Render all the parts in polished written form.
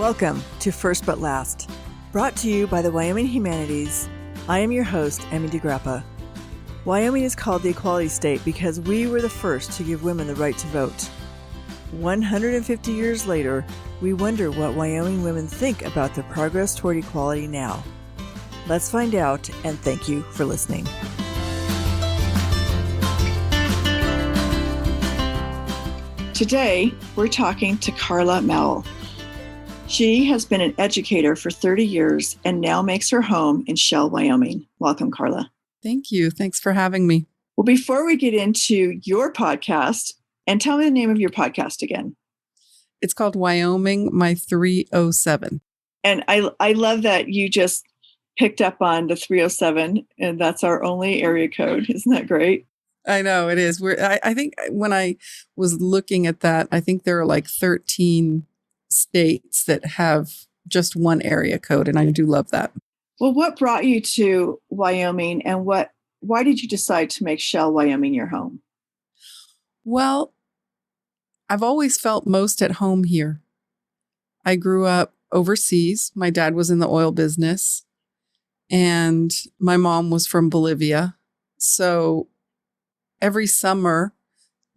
Welcome to First But Last, brought to you by the Wyoming Humanities. I am your host, Emmy DeGrappa. Wyoming is called the Equality State because we were the first to give women the right to vote. 150 years later, we wonder what Wyoming women think about the progress toward equality now. Let's find out, and thank you for listening. Today, we're talking to Carla Mowell. She has been an educator for 30 years and now makes her home in Shell, Wyoming. Welcome, Carla. Thank you. Thanks for having me. Well, before we get into your podcast, and tell me the name of your podcast again. It's called Wyoming, My 307. And I love that you just picked up on the 307, and that's our only area code. Isn't that great? I know it is. I think when I was looking at that, I think there are like 13 states that have just one area code, and I do love that. Well, what brought you to Wyoming, and why did you decide to make Shell, Wyoming your home? Well, I've always felt most at home here. I grew up overseas. My dad was in the oil business, and my mom was from Bolivia. So every summer,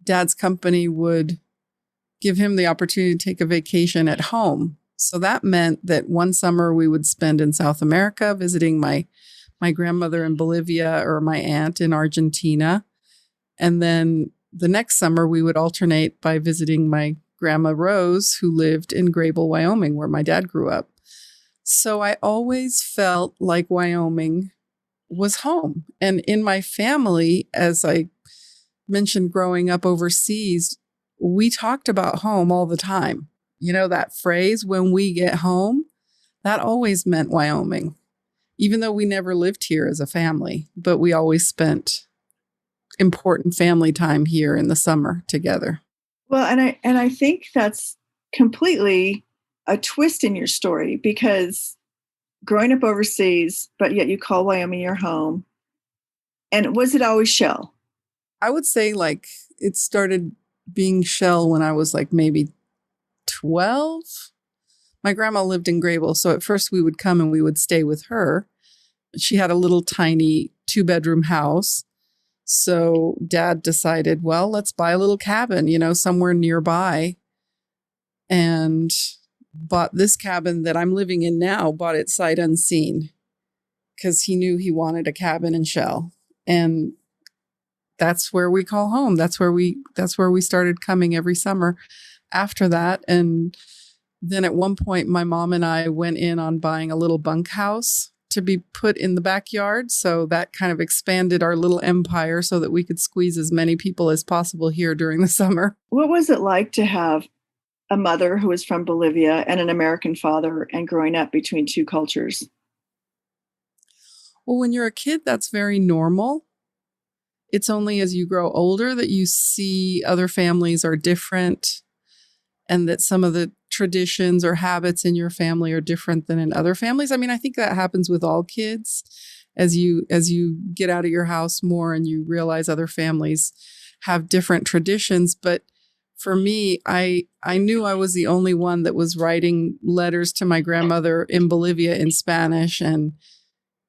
Dad's company would give him the opportunity to take a vacation at home. So that meant that one summer we would spend in South America visiting my grandmother in Bolivia or my aunt in Argentina. And then the next summer we would alternate by visiting my grandma Rose, who lived in Grable, Wyoming, where my dad grew up. So I always felt like Wyoming was home. And in my family, as I mentioned growing up overseas, we talked about home all the time. You know, that phrase, when we get home, that always meant Wyoming, even though we never lived here as a family, but we always spent important family time here in the summer together. Well, and I think that's completely a twist in your story, because growing up overseas, but yet you call Wyoming your home. And was it always Shell? I would say like it started being Shell when I was like maybe 12. My grandma lived in Grable, so at first we would come and we would stay with her. She had a little tiny 2-bedroom house. So Dad decided, well, let's buy a little cabin, somewhere nearby, and bought this cabin that I'm living in now, bought it sight unseen, because he knew he wanted a cabin in Shell. And that's where we call home. That's where we started coming every summer after that. And then at one point, my mom and I went in on buying a little bunkhouse to be put in the backyard. So that kind of expanded our little empire so that we could squeeze as many people as possible here during the summer. What was it like to have a mother who was from Bolivia and an American father, and growing up between two cultures? Well, when you're a kid, that's very normal. It's only as you grow older that you see other families are different, and that some of the traditions or habits in your family are different than in other families. I mean, I think that happens with all kids as you get out of your house more and you realize other families have different traditions. But for me, I knew I was the only one that was writing letters to my grandmother in Bolivia in Spanish and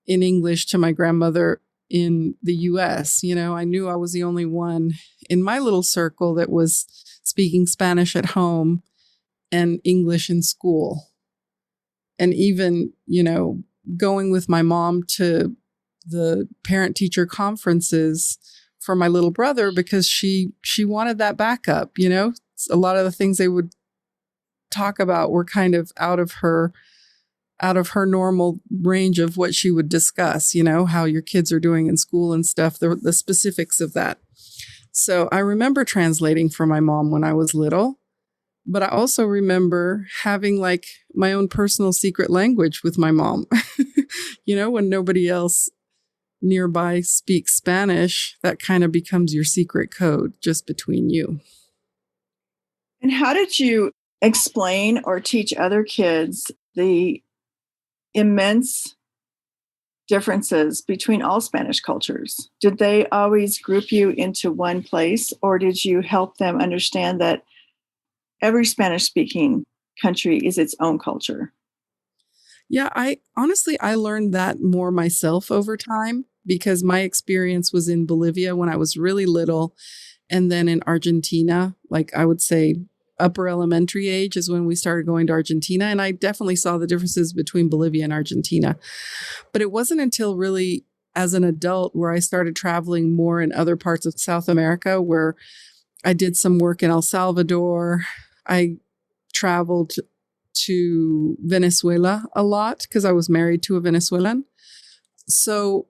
in English to my grandmother in the US. I knew I was the only one in my little circle that was speaking Spanish at home and English in school. And even, going with my mom to the parent-teacher conferences for my little brother, because she wanted that backup. A lot of the things they would talk about were kind of out of her normal range of what she would discuss, how your kids are doing in school and stuff, the specifics of that. So I remember translating for my mom when I was little, but I also remember having like my own personal secret language with my mom. When nobody else nearby speaks Spanish, that kind of becomes your secret code just between you. And how did you explain or teach other kids the immense differences between all Spanish cultures? Did they always group you into one place, or did you help them understand that every Spanish-speaking country is its own culture. Yeah, I learned that more myself over time because my experience was in Bolivia when I was really little, and then in Argentina, like I would say upper elementary age is when we started going to Argentina. And I definitely saw the differences between Bolivia and Argentina. But it wasn't until really as an adult where I started traveling more in other parts of South America, where I did some work in El Salvador. I traveled to Venezuela a lot because I was married to a Venezuelan. So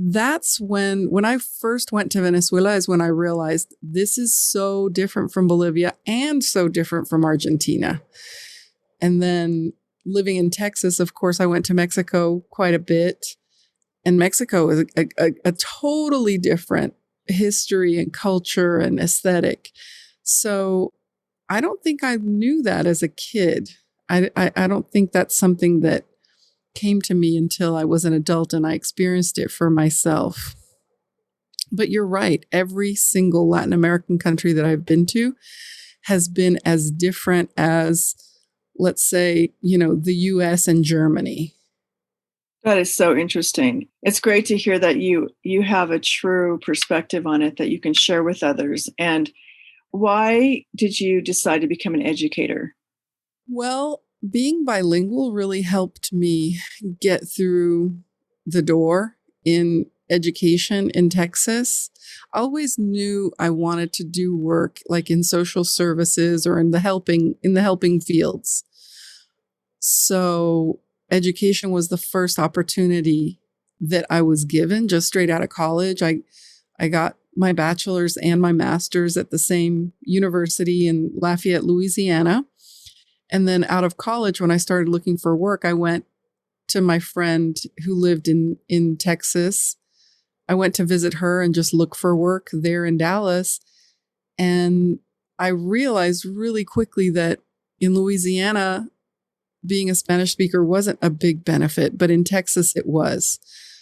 that's when I first went to Venezuela is when I realized this is so different from Bolivia and so different from Argentina. And then living in Texas, of course, I went to Mexico quite a bit. And Mexico is a totally different history and culture and aesthetic. So I don't think I knew that as a kid. I don't think that's something that came to me until I was an adult and I experienced it for myself. But you're right. Every single Latin American country that I've been to has been as different as, let's say, the US and Germany. That is so interesting. It's great to hear that you have a true perspective on it that you can share with others. And why did you decide to become an educator? Well, being bilingual really helped me get through the door in education in Texas. I always knew I wanted to do work like in social services or in the helping fields. So education was the first opportunity that I was given just straight out of college. I got my bachelor's and my master's at the same university in Lafayette, Louisiana. And then out of college, when I started looking for work, I went to my friend who lived in Texas. I went to visit her and just look for work there in Dallas. And I realized really quickly that in Louisiana, being a Spanish speaker wasn't a big benefit, but in Texas it was.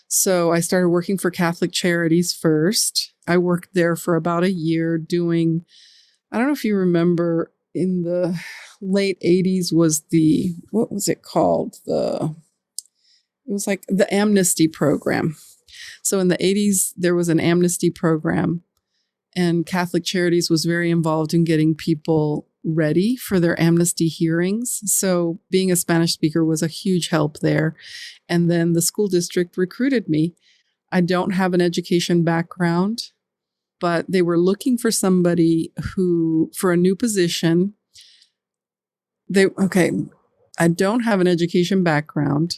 So I started working for Catholic Charities first. I worked there for about a year doing, I don't know if you remember, in the late 80s was what was it called? It was like the amnesty program. So in the 80s, there was an amnesty program, and Catholic Charities was very involved in getting people ready for their amnesty hearings. So being a Spanish speaker was a huge help there. And then the school district recruited me. I don't have an education background, but they were looking for somebody for a new position. I don't have an education background,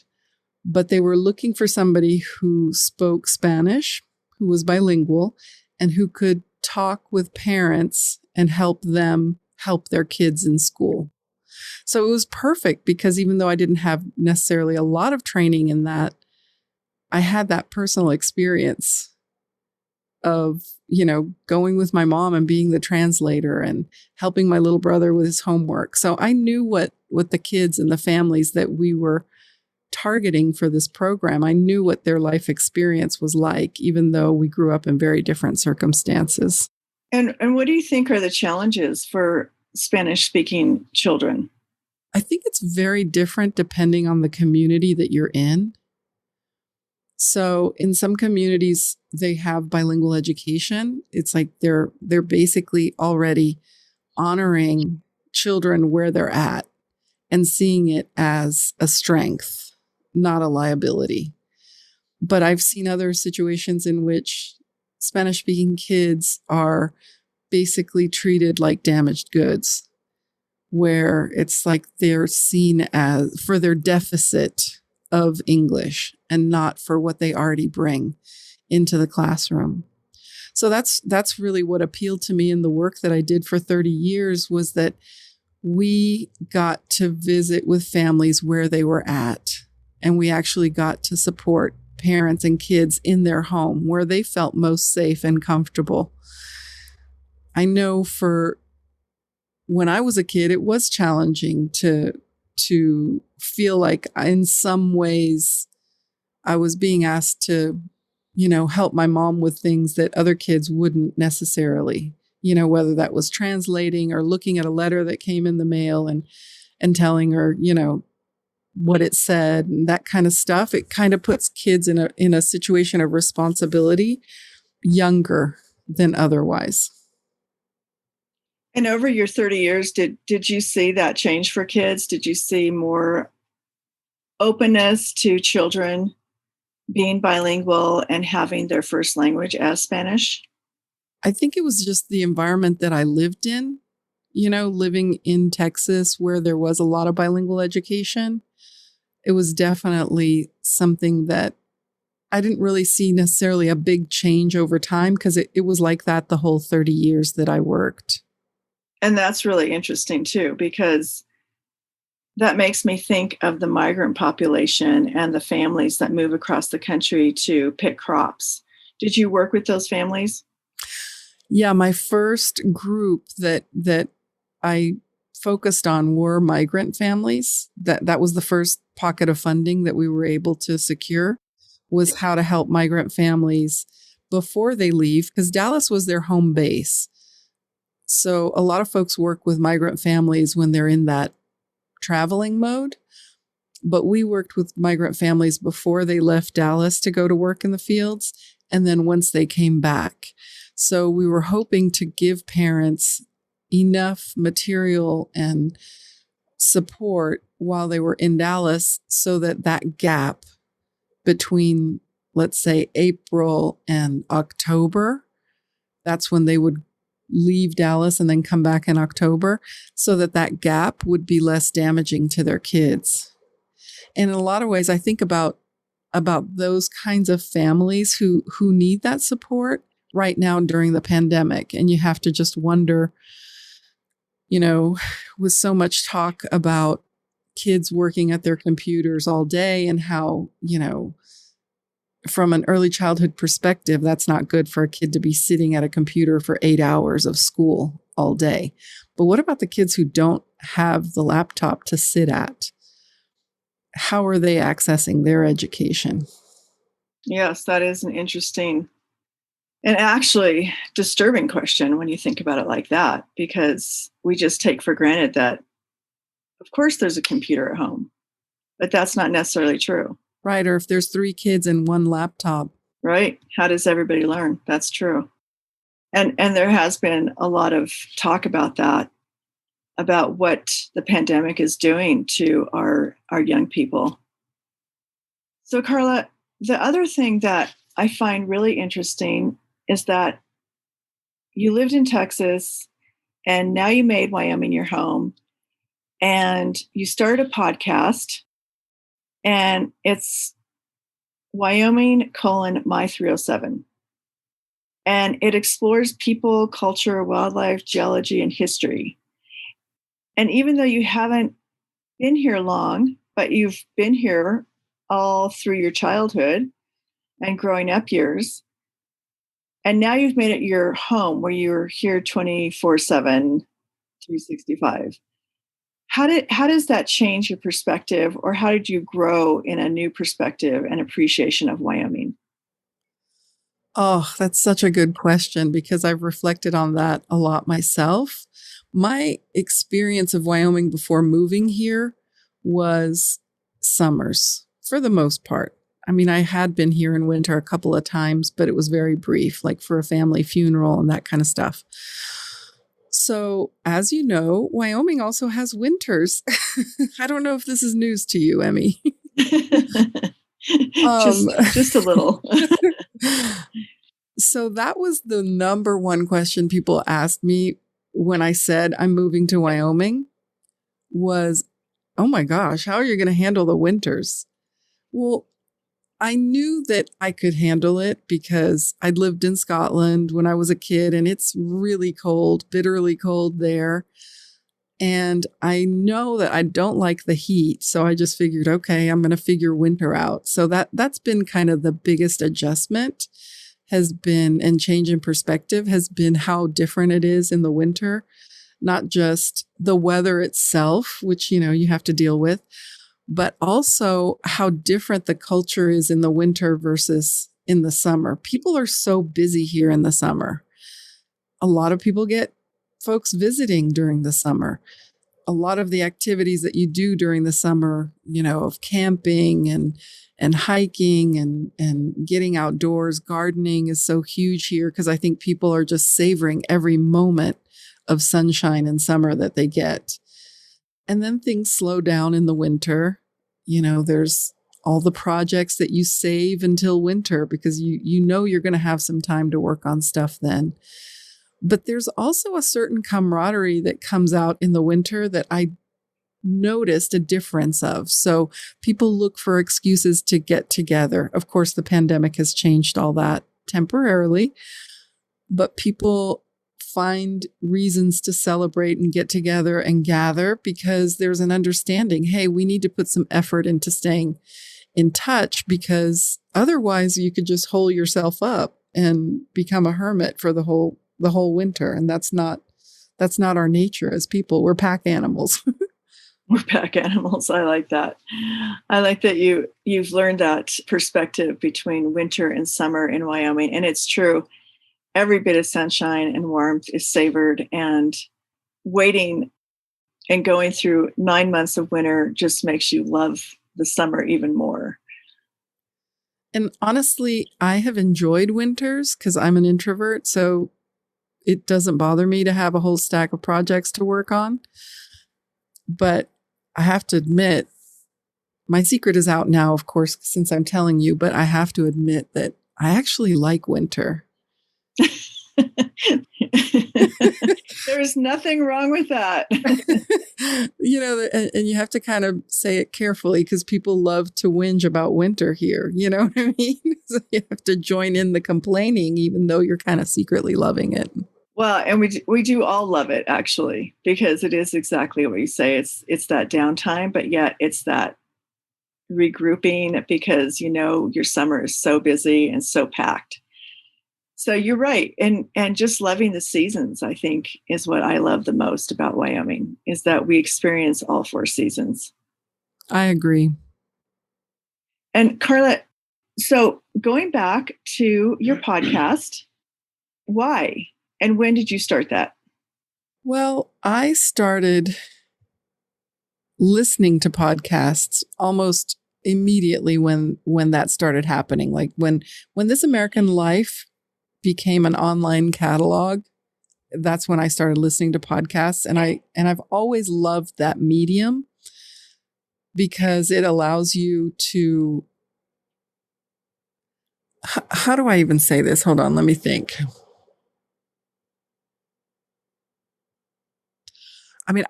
but they were looking for somebody who spoke Spanish, who was bilingual, and who could talk with parents and help them help their kids in school. So it was perfect because even though I didn't have necessarily a lot of training in that, I had that personal experience of, going with my mom and being the translator and helping my little brother with his homework. So I knew what the kids and the families that we were targeting for this program, I knew what their life experience was like, even though we grew up in very different circumstances. And what do you think are the challenges for Spanish-speaking children? I think it's very different depending on the community that you're in. So in some communities, they have bilingual education. It's like they're basically already honoring children where they're at and seeing it as a strength, not a liability. But I've seen other situations in which Spanish-speaking kids are basically treated like damaged goods, where it's like they're seen as for their deficit of English and not for what they already bring into the classroom. So that's really what appealed to me in the work that I did for 30 years was that we got to visit with families where they were at, and we actually got to support parents and kids in their home where they felt most safe and comfortable. I know for when I was a kid, it was challenging to feel like in some ways I was being asked to, help my mom with things that other kids wouldn't necessarily, whether that was translating or looking at a letter that came in the mail. and telling her, what it said and that kind of stuff. It kind of puts kids in a situation of responsibility younger than otherwise. And over your 30 years, did you see that change for kids? Did you see more openness to children being bilingual and having their first language as Spanish? I think it was just the environment that I lived in, living in Texas where there was a lot of bilingual education. It was definitely something that I didn't really see necessarily a big change over time because it was like that the whole 30 years that I worked. And that's really interesting too, because that makes me think of the migrant population and the families that move across the country to pick crops. Did you work with those families? Yeah, my first group that I focused on were migrant families. That was the first pocket of funding that we were able to secure, was how to help migrant families before they leave, because Dallas was their home base. So a lot of folks work with migrant families when they're in that traveling mode. But we worked with migrant families before they left Dallas to go to work in the fields, and then once they came back. So we were hoping to give parents enough material and support while they were in Dallas so that that gap between, let's say, April and October, that's when they would leave Dallas and then come back in October, so that that gap would be less damaging to their kids. And in a lot of ways, I think about those kinds of families who need that support right now during the pandemic. And you have to just wonder, with so much talk about kids working at their computers all day and how, from an early childhood perspective, that's not good for a kid to be sitting at a computer for 8 hours of school all day. But what about the kids who don't have the laptop to sit at? How are they accessing their education? Yes, that is an interesting and actually disturbing question when you think about it like that, because we just take for granted that, of course, there's a computer at home, but that's not necessarily true. Right. Or if there's 3 kids and 1 laptop. Right. How does everybody learn? That's true. And there has been a lot of talk about that, about what the pandemic is doing to our young people. So, Carla, the other thing that I find really interesting is that you lived in Texas and now you made Wyoming your home, and you started a podcast, and it's Wyoming: My 307. And it explores people, culture, wildlife, geology, and history. And even though you haven't been here long, but you've been here all through your childhood and growing up years, and now you've made it your home where you're here 24/7, 365. How does that change your perspective, or how did you grow in a new perspective and appreciation of Wyoming? Oh, that's such a good question because I've reflected on that a lot myself. My experience of Wyoming before moving here was summers for the most part. I mean, I had been here in winter a couple of times, but it was very brief, like for a family funeral and that kind of stuff. So, as you know, Wyoming also has winters. I don't know if this is news to you, Emmy. Just a little. So that was the number one question people asked me when I said I'm moving to Wyoming was, oh my gosh, how are you going to handle the winters? Well, I knew that I could handle it because I'd lived in Scotland when I was a kid, and it's really cold, bitterly cold there. And I know that I don't like the heat. So I just figured, okay, I'm going to figure winter out. So that's been kind of the biggest adjustment has been, and change in perspective has been how different it is in the winter, not just the weather itself, which, you have to deal with, but also how different the culture is in the winter versus in the summer. People are so busy here in the summer. A lot of people get folks visiting during the summer. a lot of the activities that you do during the summer, of camping and hiking and getting outdoors, gardening is so huge here because I think people are just savoring every moment of sunshine and summer that they get. And then things slow down in the winter. There's all the projects that you save until winter because you're going to have some time to work on stuff then. But there's also a certain camaraderie that comes out in the winter that I noticed a difference of. So people look for excuses to get together. Of course, the pandemic has changed all that temporarily, but people find reasons to celebrate and get together and gather because there's an understanding, hey, we need to put some effort into staying in touch because otherwise you could just hole yourself up and become a hermit for the whole winter. And that's not our nature as people. We're pack animals. We're pack animals. I like that. I like that you've learned that perspective between winter and summer in Wyoming. And it's true. Every bit of sunshine and warmth is savored, and waiting and going through 9 months of winter just makes you love the summer even more. And honestly, I have enjoyed winters because I'm an introvert. So it doesn't bother me to have a whole stack of projects to work on. But I have to admit, my secret is out now, of course, since I'm telling you, but I have to admit that I actually like winter. There's nothing wrong with that. And you have to kind of say it carefully because people love to whinge about winter here. You know what I mean? So you have to join in the complaining, even though you're kind of secretly loving it. Well, and we do all love it, actually, because it is exactly what you say. It's that downtime, but yet it's that regrouping because, your summer is so busy and so packed. So you're right. And just loving the seasons, I think, is what I love the most about Wyoming, is that we experience all 4 seasons. I agree. And Carla, so going back to your podcast, why? And when did you start that? Well, I started listening to podcasts almost immediately when that started happening. Like when This American Life became an online catalog, that's when I started listening to podcasts. And I've always loved that medium because it allows you to, how do I even say this? Hold on, let me think.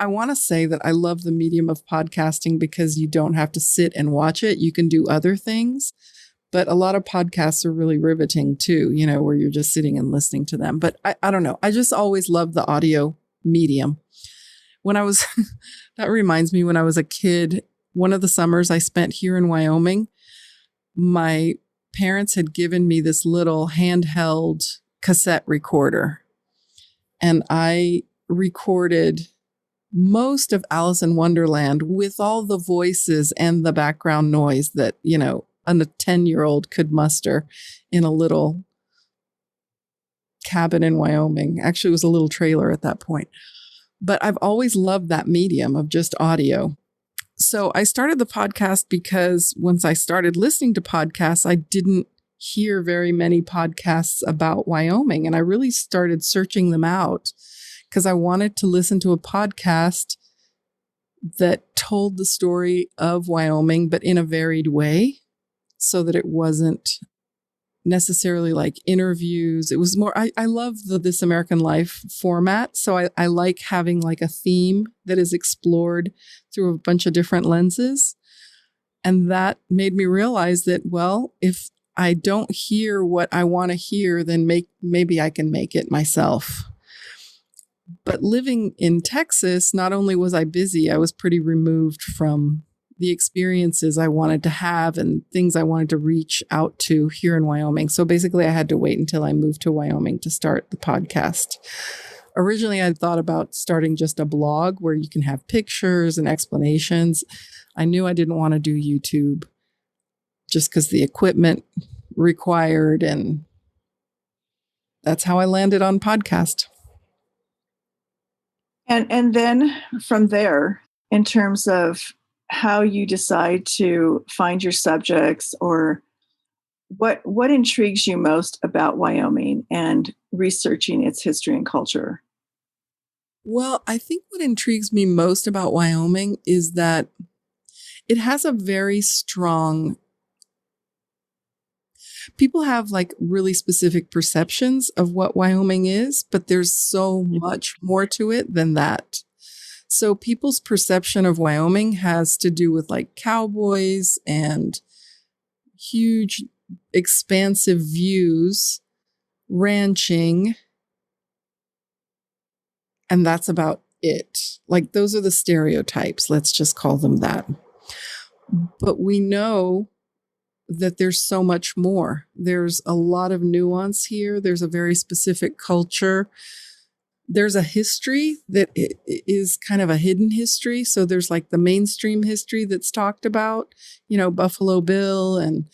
I want to say that I love the medium of podcasting because you don't have to sit and watch it. You can do other things. But a lot of podcasts are really riveting too, where you're just sitting and listening to them. But I don't know. I just always loved the audio medium. That reminds me, when I was a kid, one of the summers I spent here in Wyoming, my parents had given me this little handheld cassette recorder. And I recorded most of Alice in Wonderland with all the voices and the background noise that, a 10-year-old could muster in a little cabin in Wyoming. Actually, it was a little trailer at that point. But I've always loved that medium of just audio. So I started the podcast because once I started listening to podcasts, I didn't hear very many podcasts about Wyoming. And I really started searching them out because I wanted to listen to a podcast that told the story of Wyoming, but in a varied way, so that it wasn't necessarily like interviews. It was more, I love the This American Life format. So I like having like a theme that is explored through a bunch of different lenses. And that made me realize that, well, if I don't hear what I want to hear, then maybe I can make it myself. But living in Texas, not only was I busy, I was pretty removed from the experiences I wanted to have and things I wanted to reach out to here in Wyoming. So basically, I had to wait until I moved to Wyoming to start the podcast. Originally, I thought about starting just a blog where you can have pictures and explanations. I knew I didn't want to do YouTube just because the equipment required, and that's how I landed on podcast. And then from there, in terms of how you decide to find your subjects, or what intrigues you most about Wyoming and researching its history and culture? Well, I think what intrigues me most about Wyoming is that it has a very strong, people have like really specific perceptions of what Wyoming is, but there's so much more to it than that. So people's perception of Wyoming has to do with like cowboys and huge, expansive views, ranching, and that's about it. Like those are the stereotypes. Let's just call them that. But we know that there's so much more. There's a lot of nuance here. There's a very specific culture. There's a history that is kind of a hidden history. So there's like the mainstream history that's talked about, Buffalo Bill and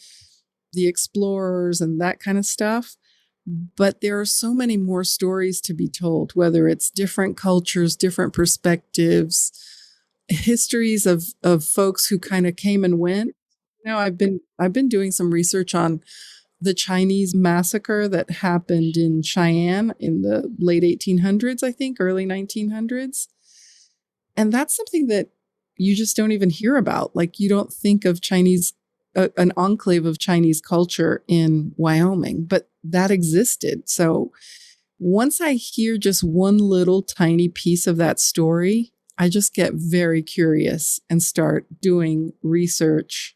the explorers and that kind of stuff. But there are so many more stories to be told, whether it's different cultures, different perspectives, histories of folks who kind of came and went. I've been doing some research on the Chinese massacre that happened in Cheyenne in the late 1800s, I think, early 1900s. And that's something that you just don't even hear about. Like you don't think of an enclave of Chinese culture in Wyoming, but that existed. So once I hear just one little tiny piece of that story, I just get very curious and start doing research.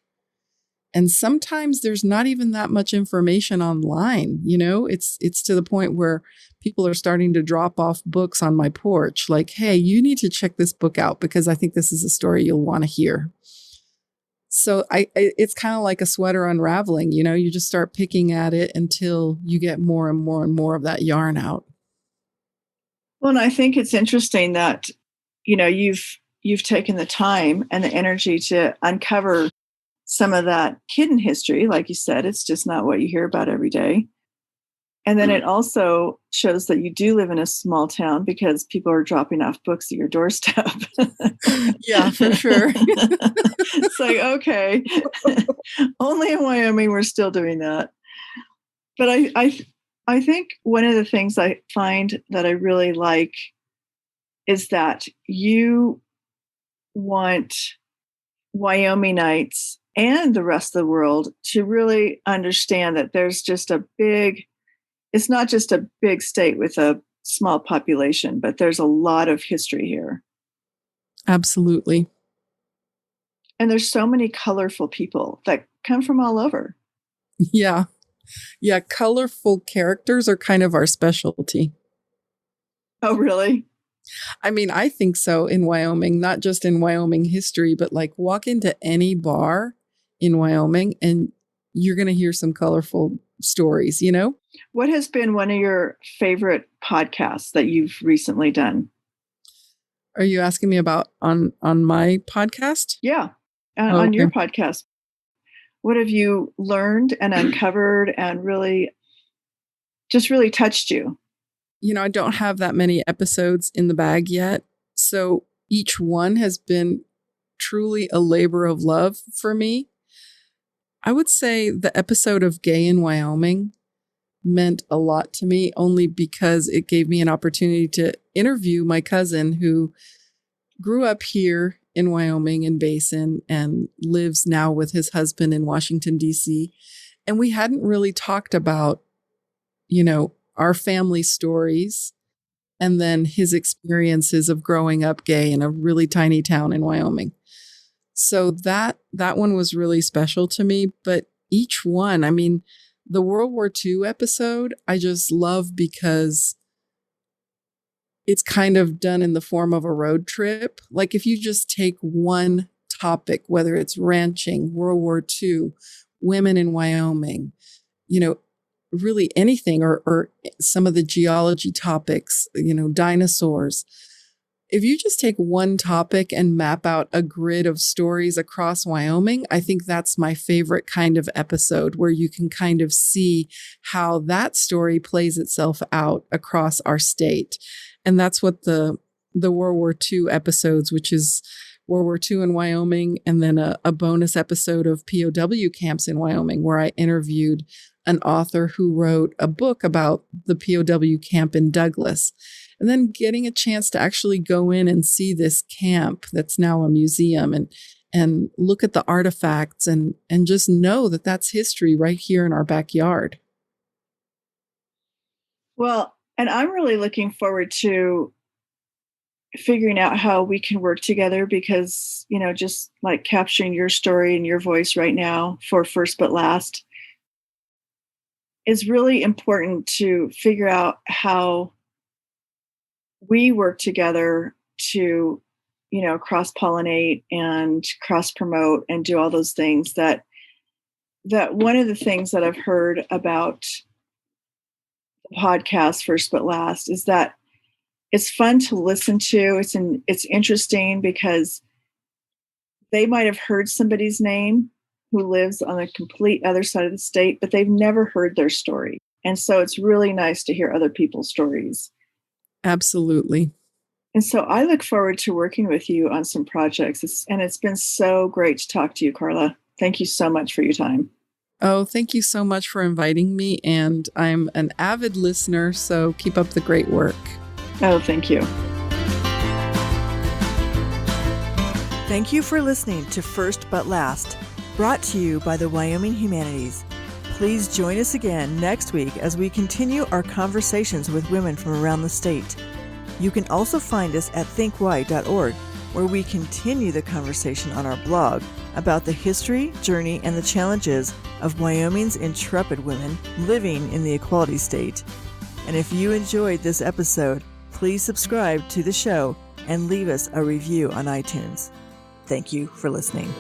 And sometimes there's not even that much information online, it's to the point where people are starting to drop off books on my porch. Like, hey, you need to check this book out because I think this is a story you'll want to hear. So it's kind of like a sweater unraveling, you just start picking at it until you get more and more and more of that yarn out. Well, and I think it's interesting that, you've taken the time and the energy to uncover some of that hidden history. Like you said, it's just not what you hear about every day. And then it also shows that you do live in a small town because people are dropping off books at your doorstep. Yeah, for sure. It's like, okay, only in Wyoming we're still doing that. But I think one of the things I find that I really like is that you want Wyomingites and the rest of the world to really understand that it's not just a big state with a small population, but there's a lot of history here. Absolutely. And there's so many colorful people that come from all over. Yeah. Yeah. Colorful characters are kind of our specialty. Oh, really? I mean, I think so in Wyoming, not just in Wyoming history, but like walk into any bar in Wyoming and you're going to hear some colorful stories, What has been one of your favorite podcasts that you've recently done? Are you asking me about on my podcast? Yeah. On your podcast. What have you learned and uncovered and really touched you? I don't have that many episodes in the bag yet. So each one has been truly a labor of love for me. I would say the episode of Gay in Wyoming meant a lot to me only because it gave me an opportunity to interview my cousin who grew up here in Wyoming in Basin and lives now with his husband in Washington, D.C. And we hadn't really talked about, our family stories and then his experiences of growing up gay in a really tiny town in Wyoming. So that one was really special to me. But each one, I mean, the World War II episode, I just love because it's kind of done in the form of a road trip. Like if you just take one topic, whether it's ranching, World War II, women in Wyoming, really anything, or some of the geology topics, dinosaurs. If you just take one topic and map out a grid of stories across Wyoming, I think that's my favorite kind of episode where you can kind of see how that story plays itself out across our state. And that's what the the World War II episodes, which is World War II in Wyoming, and then a bonus episode of POW camps in Wyoming, where I interviewed an author who wrote a book about the POW camp in Douglas. And then getting a chance to actually go in and see this camp that's now a museum and look at the artifacts and just know that that's history right here in our backyard. Well, and I'm really looking forward to figuring out how we can work together because, just like capturing your story and your voice right now for First But Last is really important to figure out how we work together to, cross-pollinate and cross-promote and do all those things that one of the things that I've heard about the podcast First But Last is that it's fun to listen to. It's interesting because they might have heard somebody's name who lives on the complete other side of the state, but they've never heard their story. And so it's really nice to hear other people's stories. Absolutely. And so I look forward to working with you on some projects. It's been so great to talk to you, Carla. Thank you so much for your time. Oh, thank you so much for inviting me. And I'm an avid listener, so keep up the great work. Oh, thank you. Thank you for listening to First But Last, brought to you by the Wyoming Humanities. Please join us again next week as we continue our conversations with women from around the state. You can also find us at thinkwy.org, where we continue the conversation on our blog about the history, journey, and the challenges of Wyoming's intrepid women living in the Equality State. And if you enjoyed this episode, please subscribe to the show and leave us a review on iTunes. Thank you for listening.